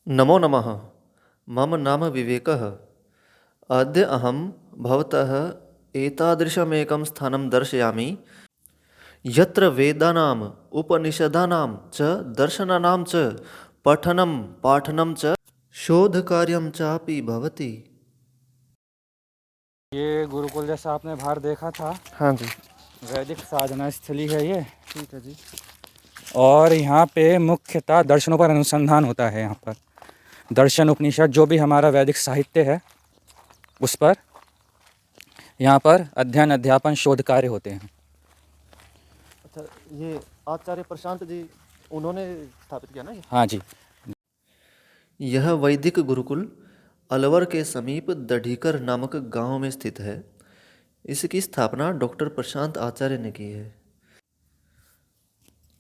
नमो नमः। मम नाम विवेकः। अद्य अहं भवतः एतादृशमेकं स्थानं दर्शयामि यत्र वेदानाम् उपनिषदानां च दर्शनानां च पठनं पाठनं च शोधकार्यं चापि भवति। ये गुरुकुल जैसा आपने बाहर देखा था, हाँ जी। वैदिक साधना स्थली है ये। ठीक है जी। और यहाँ पे मुख्यतः दर्शनों पर अनुसंधान होता है। यहाँ पर दर्शन उपनिषद जो भी हमारा वैदिक साहित्य है उस पर यहाँ पर अध्ययन अध्यापन शोध कार्य होते हैं। अच्छा, ये आचार्य प्रशांत जी उन्होंने स्थापित किया ना ये? हाँ जी। यह वैदिक गुरुकुल अलवर के समीप दढ़ीकर नामक गांव में स्थित है। इसकी स्थापना डॉक्टर प्रशांत आचार्य ने की है।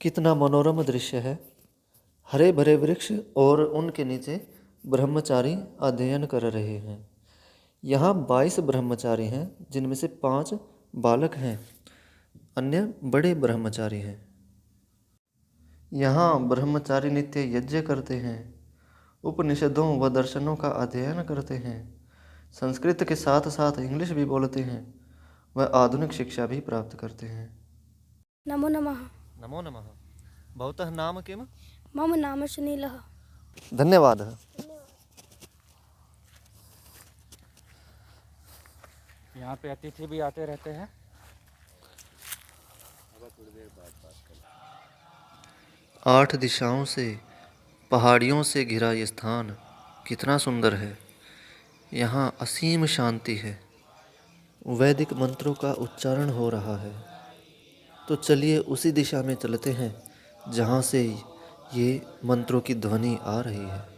कितना मनोरम दृश्य है। हरे भरे वृक्ष और उनके नीचे ब्रह्मचारी अध्ययन कर रहे हैं। यहाँ 22 ब्रह्मचारी हैं, जिनमें से 5 बालक हैं, अन्य बड़े ब्रह्मचारी हैं। यहाँ ब्रह्मचारी नित्य यज्ञ करते हैं, उपनिषदों व दर्शनों का अध्ययन करते हैं, संस्कृत के साथ साथ इंग्लिश भी बोलते हैं व आधुनिक शिक्षा भी प्राप्त करते हैं। नमो नमः। नमो नमः। भवतः नाम किम? मम नाम सुनीलः। धन्यवादः। यहाँ पे अतिथि भी आते रहते हैं। 8 दिशाओं से पहाड़ियों से घिरा ये स्थान कितना सुंदर है। यहाँ असीम शांति है। वैदिक मंत्रों का उच्चारण हो रहा है। तो चलिए उसी दिशा में चलते हैं जहाँ से ये मंत्रों की ध्वनि आ रही है।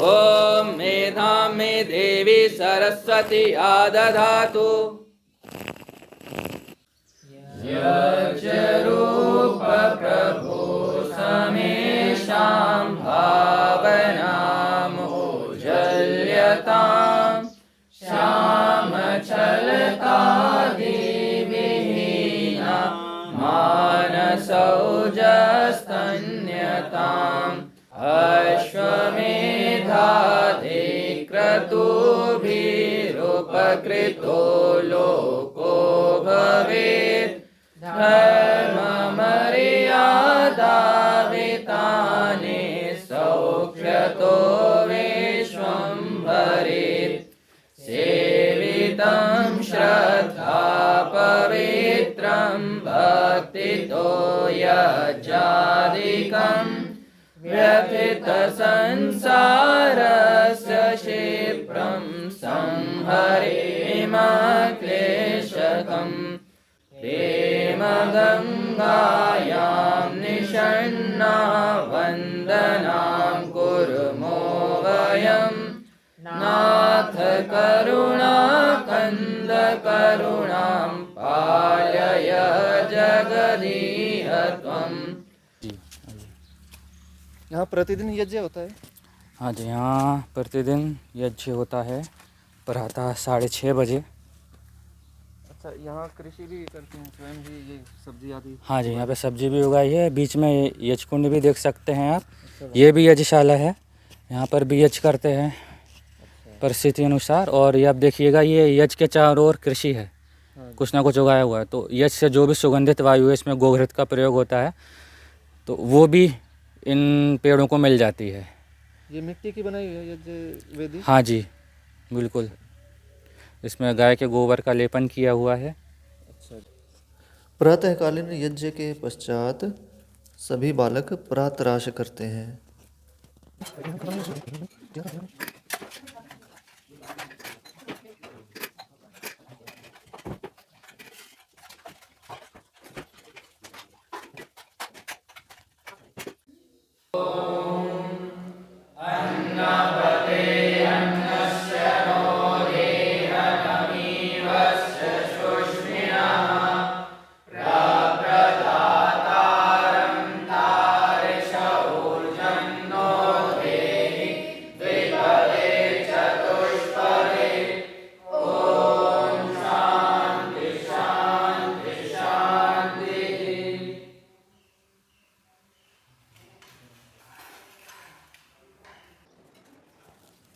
ॐ मेधां मे देवी सरस्वती आदधातु। समेषां भावनामोज्जल्यतां श्यामचलतादिविहीना मानसौजस्तन्यताम् अश्वमेधाधिक्रतुभिरुपकृतो लोको भवेत् धर्ममर्यादाविताने सौख्यतो विश्वं भरेत् सेवितं श्रद्धा पवित्र पवित्रं भक्तितो यजादिकं व्यथितसंसारस्य क्षिप्रं संहरेमक्लेशकम् प्रेमगङ्गायां निषण्णा वन्दनां कुर्मो वयं नाथ करुणाकन्द करुणां पालय जगदीह त्वम्। यहाँ प्रतिदिन यज्ञ होता है? हाँ जी, यहाँ प्रतिदिन यज्ञ होता है प्रातः 6:30 बजे। अच्छा, यहाँ कृषि भी करते हैं स्वयं ही, ये सब्जी आदि? हाँ जी, यहाँ पे सब्जी भी उगाई है। बीच में यज्ञ कुंड भी देख सकते हैं आप। ये भी यज्ञशाला है, यहाँ पर भी यज्ञ करते हैं परिस्थिति अनुसार। और ये आप देखिएगा, ये यज्ञ के चारों ओर कृषि है, कुछ ना कुछ उगाया हुआ है। तो यज्ञ से जो भी सुगंधित वायु है, इसमें गोघृत का प्रयोग होता है, तो वो भी इन पेड़ों को मिल जाती है। ये मिट्टी की बनाई हुई है यज्ञ वेदी? हाँ जी, बिल्कुल। इसमें गाय के गोबर का लेपन किया हुआ है। अच्छा। प्रातःकालीन यज्ञ के पश्चात सभी बालक प्रातराश करते हैं।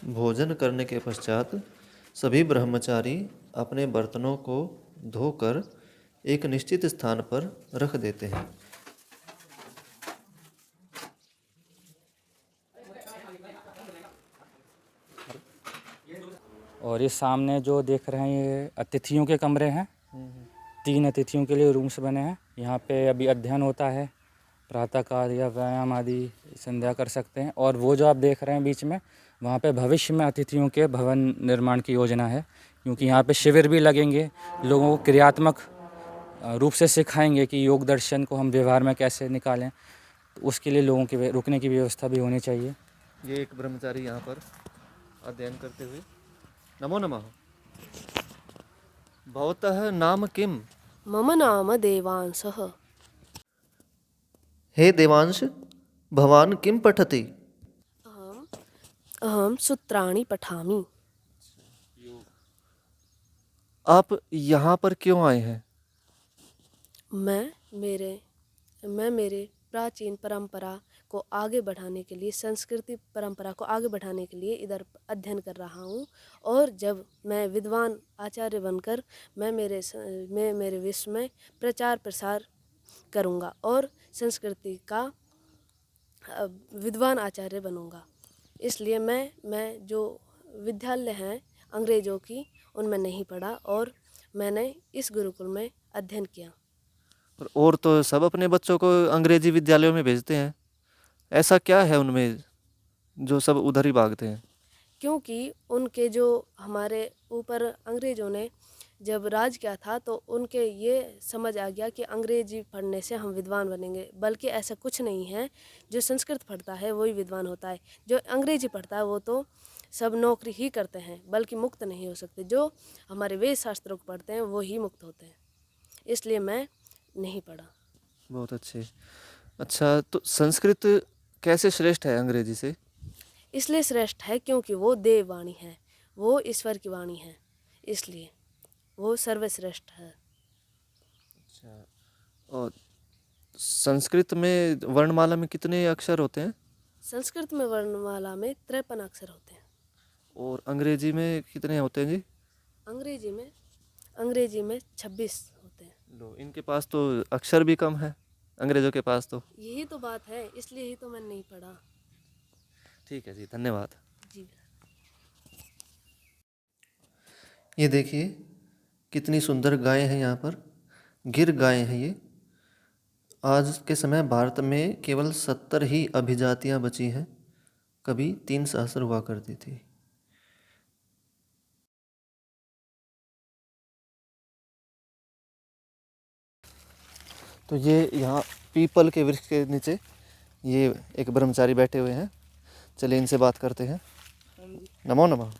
भोजन करने के पश्चात सभी ब्रह्मचारी अपने बर्तनों को धोकर एक निश्चित स्थान पर रख देते हैं। और ये सामने जो देख रहे हैं, ये अतिथियों के कमरे हैं। 3 अतिथियों के लिए रूम्स बने हैं। यहाँ पे अभी अध्ययन होता है, प्रातःकाल या व्यायाम आदि संध्या कर सकते हैं। और वो जो आप देख रहे हैं बीच में, वहाँ पे भविष्य में अतिथियों के भवन निर्माण की योजना है, क्योंकि यहाँ पे शिविर भी लगेंगे। लोगों को क्रियात्मक रूप से सिखाएंगे कि योग दर्शन को हम व्यवहार में कैसे निकालें। तो उसके लिए लोगों के रुकने की व्यवस्था भी होनी चाहिए। ये एक ब्रह्मचारी यहाँ पर अध्ययन करते हुए। नमो नमः। भवतः नाम किम? मम नाम देवांशः। हे देवांश, भवान किम पठति? अहं सूत्राणि पठामि। आप यहाँ पर क्यों आए हैं? मैं मेरे प्राचीन परंपरा को आगे बढ़ाने के लिए, संस्कृति परंपरा को आगे बढ़ाने के लिए इधर अध्ययन कर रहा हूँ। और जब मैं विद्वान आचार्य बनकर मैं मेरे विश्व में प्रचार प्रसार करूँगा और संस्कृति का विद्वान आचार्य बनूँगा। इसलिए मैं जो विद्यालय हैं अंग्रेज़ों की, उनमें नहीं पढ़ा और मैंने इस गुरुकुल में अध्ययन किया। और तो सब अपने बच्चों को अंग्रेजी विद्यालयों में भेजते हैं, ऐसा क्या है उनमें जो सब उधर ही भागते हैं? क्योंकि उनके जो हमारे ऊपर अंग्रेज़ों ने जब राज किया था, तो उनके ये समझ आ गया कि अंग्रेजी पढ़ने से हम विद्वान बनेंगे, बल्कि ऐसा कुछ नहीं है। जो संस्कृत पढ़ता है वही विद्वान होता है। जो अंग्रेजी पढ़ता है वो तो सब नौकरी ही करते हैं, बल्कि मुक्त नहीं हो सकते। जो हमारे वेद शास्त्रों को पढ़ते हैं वो ही मुक्त होते हैं। इसलिए मैं नहीं पढ़ा। बहुत अच्छे। अच्छा, तो संस्कृत कैसे श्रेष्ठ है अंग्रेजी से? इसलिए श्रेष्ठ है क्योंकि वो देव वाणी है, वो ईश्वर की वाणी है, इसलिए वो सर्वश्रेष्ठ है। अच्छा, और संस्कृत में वर्णमाला में कितने अक्षर होते हैं? संस्कृत में वर्णमाला में 53 अक्षर होते हैं। और अंग्रेजी में कितने होते हैं जी? अंग्रेजी में 26 होते हैं। लो, इनके पास तो अक्षर भी कम है, अंग्रेजों के पास तो। यही तो बात है, इसलिए ही तो मैंने नहीं पढ़ा। ठीक है जी, धन्यवाद। जी। ये देखिए कितनी सुंदर गायें हैं यहाँ पर। गिर गाय हैं ये। आज के समय भारत में केवल 70 ही अभिजातियां बची हैं, कभी 3 सहस्र हुआ करती थी। तो ये यहाँ पीपल के वृक्ष के नीचे ये एक ब्रह्मचारी बैठे हुए हैं, चलिए इनसे बात करते हैं। नमो नमः।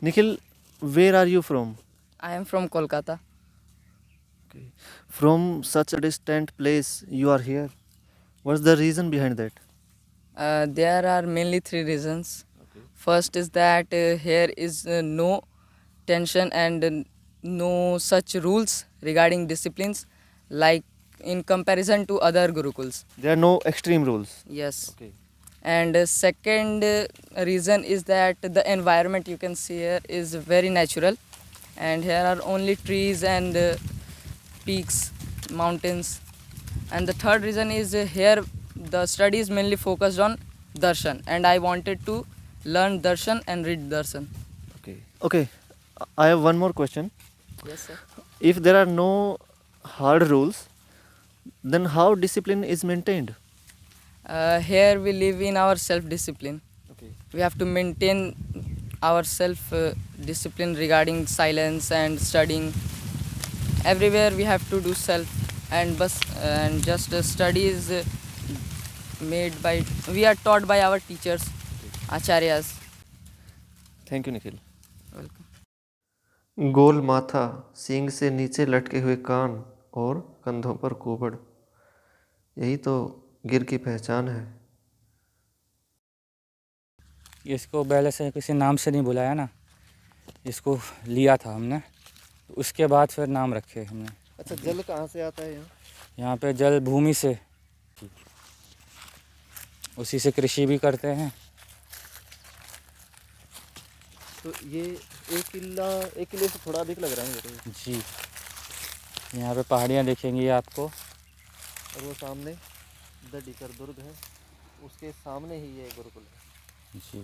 Nikhil, where are you from? I am from Kolkata. From such a distant place you are here. What's the reason behind that? There are mainly three reasons. First is that here is no tension and no such rules regarding disciplines like in comparison to other gurukuls. There are no extreme rules. Yes. Okay. And second reason is that the environment you can see here is very natural, and here are only trees and peaks, mountains. And the third reason is here the study is mainly focused on darshan, and I wanted to learn darshan and read darshan. Okay. Okay. I have one more question. Yes, sir. If there are no hard rules, then how discipline is maintained? Here we live in our self-discipline. Okay. We have to maintain our self-discipline regarding silence and studying. Everywhere we have to do self, and just study is made by, we are taught by our teachers, acharyas. Thank you, Nikhil. Welcome. गोल माथा, सींग से नीचे लटके हुए कान और कंधों पर कुबड़, यही तो गिर की पहचान है। इसको पहले से किसी नाम से नहीं बुलाया ना, इसको लिया था हमने, तो उसके बाद फिर नाम रखे हमने। अच्छा, जल कहाँ से आता है यहाँ? यहाँ पे जल भूमि से, उसी से कृषि भी करते हैं। तो ये एक किले से थोड़ा अधिक लग रहा है मेरे को। जी, यहाँ पे पहाड़ियाँ दिखेंगी आपको, और वो सामने दडीकर दुर्ग है, उसके सामने ही ये गुरुकुल है। जी।